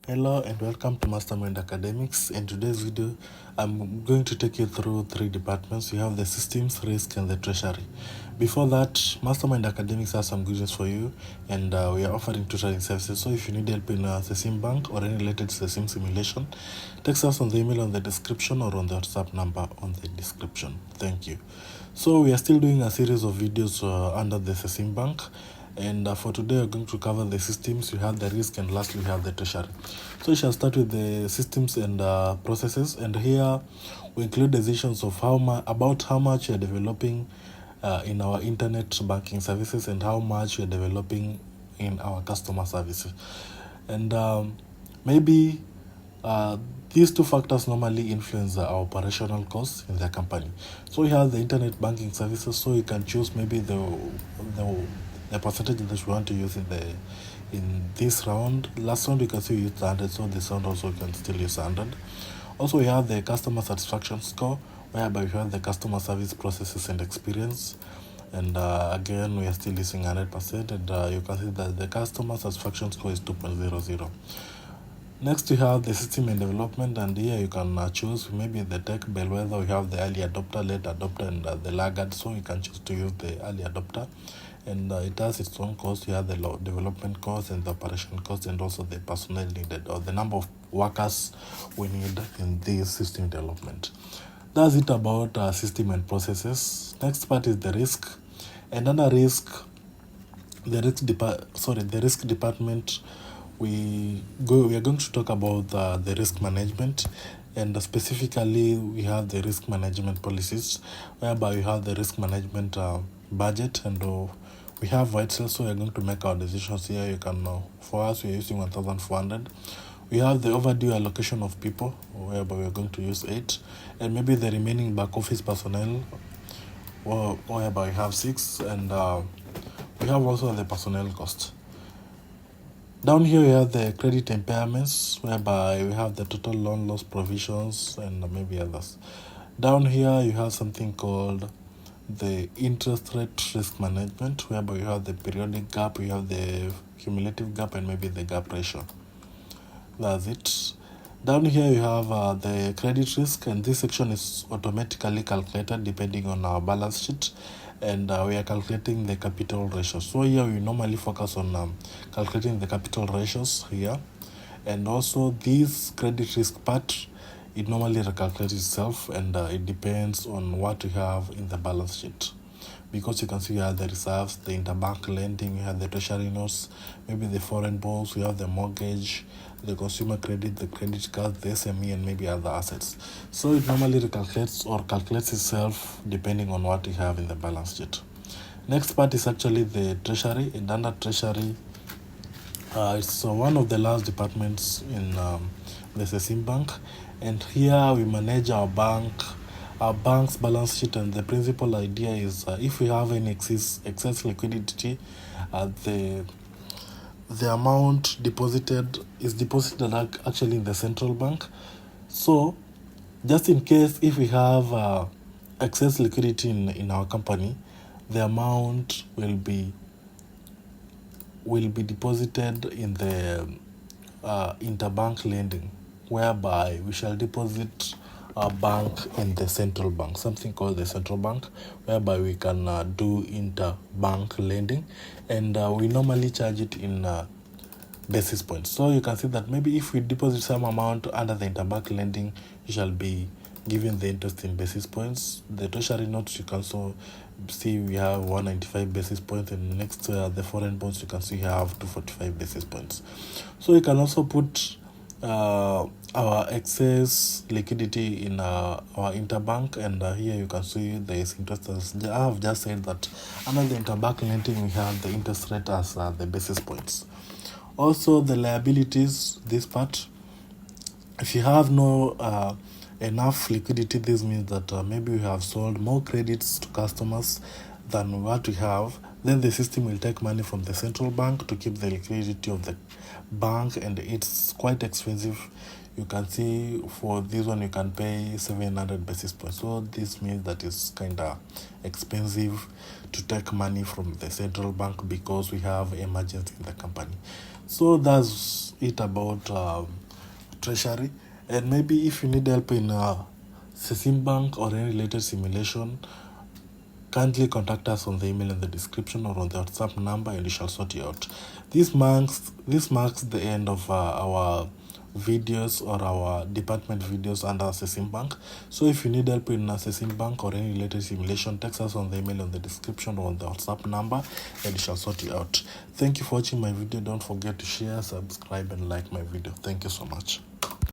Hello and welcome to Mastermind Academics. In today's video, I'm going to take you through three departments. You have the systems, risk, and the treasury. Before that, Mastermind Academics has some good news for you, and we are offering tutoring services. So if you need help in Cesim Bank or any related Cesim simulation, text us on the email on the description or on the WhatsApp number on the description. Thank you. So we are still doing a series of videos under the Cesim Bank. And for today, we're going to cover the systems, we have the risk, and lastly, we have the treasury. So we shall start with the systems and processes. And here we include decisions of about how much you're developing in our internet banking services and how much you're developing in our customer services. And maybe these two factors normally influence our operational costs in the company. So we have the internet banking services, so you can choose maybe the percentage that you want to use in this round. Last round you can still use 100, so this round also you can still use 100. Also we have the customer satisfaction score, whereby we have the customer service processes and experience. And again, we are still using 100%, and you can see that the customer satisfaction score is 2.00. Next, we have the system and development, and here you can choose maybe the tech bellwether. We have the early adopter, late adopter, and the laggard. So you can choose to use the early adopter, and it has its own cost. You have the development cost and the operation cost, and also the personnel needed or the number of workers we need in this system development. That's it about system and processes. Next part is the risk, and under risk, the risk department, we are going to talk about the risk management, and specifically we have the risk management policies, whereby we have the risk management budget, and we have white cells, so we are going to make our decisions here. You can for us, we are using 1400. We have the overdue allocation of people, whereby we are going to use 8, and maybe the remaining back office personnel, whereby we have 6, and we have also the personnel cost. Down here we have the credit impairments, whereby we have the total loan loss provisions and maybe others. Down here you have something called the interest rate risk management, whereby you have the periodic gap, you have the cumulative gap, and maybe the gap ratio. That's it. Down here you have the credit risk, and this section is automatically calculated depending on our balance sheet, and we are calculating the capital ratios. So here we normally focus on calculating the capital ratios here, and also this credit risk part, it normally recalculates itself, and it depends on what we have in the balance sheet. Because you can see we have the reserves, the interbank lending, we have the treasury notes, maybe the foreign bonds, we have the mortgage, the consumer credit, the credit card, the SME, and maybe other assets. So it normally recalculates or calculates itself depending on what we have in the balance sheet. Next part is actually the treasury, and under treasury, it's one of the last departments in the Cesim Bank, and here we manage our bank's balance sheet, and the principal idea is if we have any excess liquidity, the amount deposited is deposited actually in the central bank. So just in case if we have excess liquidity in our company, the amount will be deposited in the interbank lending, whereby we shall deposit our bank in the central bank, something called the central bank, whereby we can do interbank lending, and we normally charge it in basis points. So you can see that maybe if we deposit some amount under the interbank lending, you shall be given the interest in basis points. The treasury notes, you can also see we have 195 basis points, and next the foreign bonds, you can see we have 245 basis points. So you can also put our excess liquidity in our interbank, and here you can see there is interest. As I have just said that under the interbank lending, we have the interest rate as the basis points. Also the liabilities, this part, if you have no enough liquidity, this means that maybe we have sold more credits to customers than what we have, then the system will take money from the central bank to keep the liquidity of the bank, and it's quite expensive. You can see for this one you can pay 700 basis points. So this means that it's kind of expensive to take money from the central bank because we have emergency in the company. So that's it about Treasury. And maybe if you need help in Cesim Bank or any related simulation, kindly contact us on the email in the description or on the WhatsApp number, and we shall sort you out. This marks the end of our videos or our department videos under Cesim Bank. So if you need help in Cesim Bank or any related simulation, text us on the email in the description or on the WhatsApp number, and we shall sort you out. Thank you for watching my video. Don't forget to share, subscribe, and like my video. Thank you so much.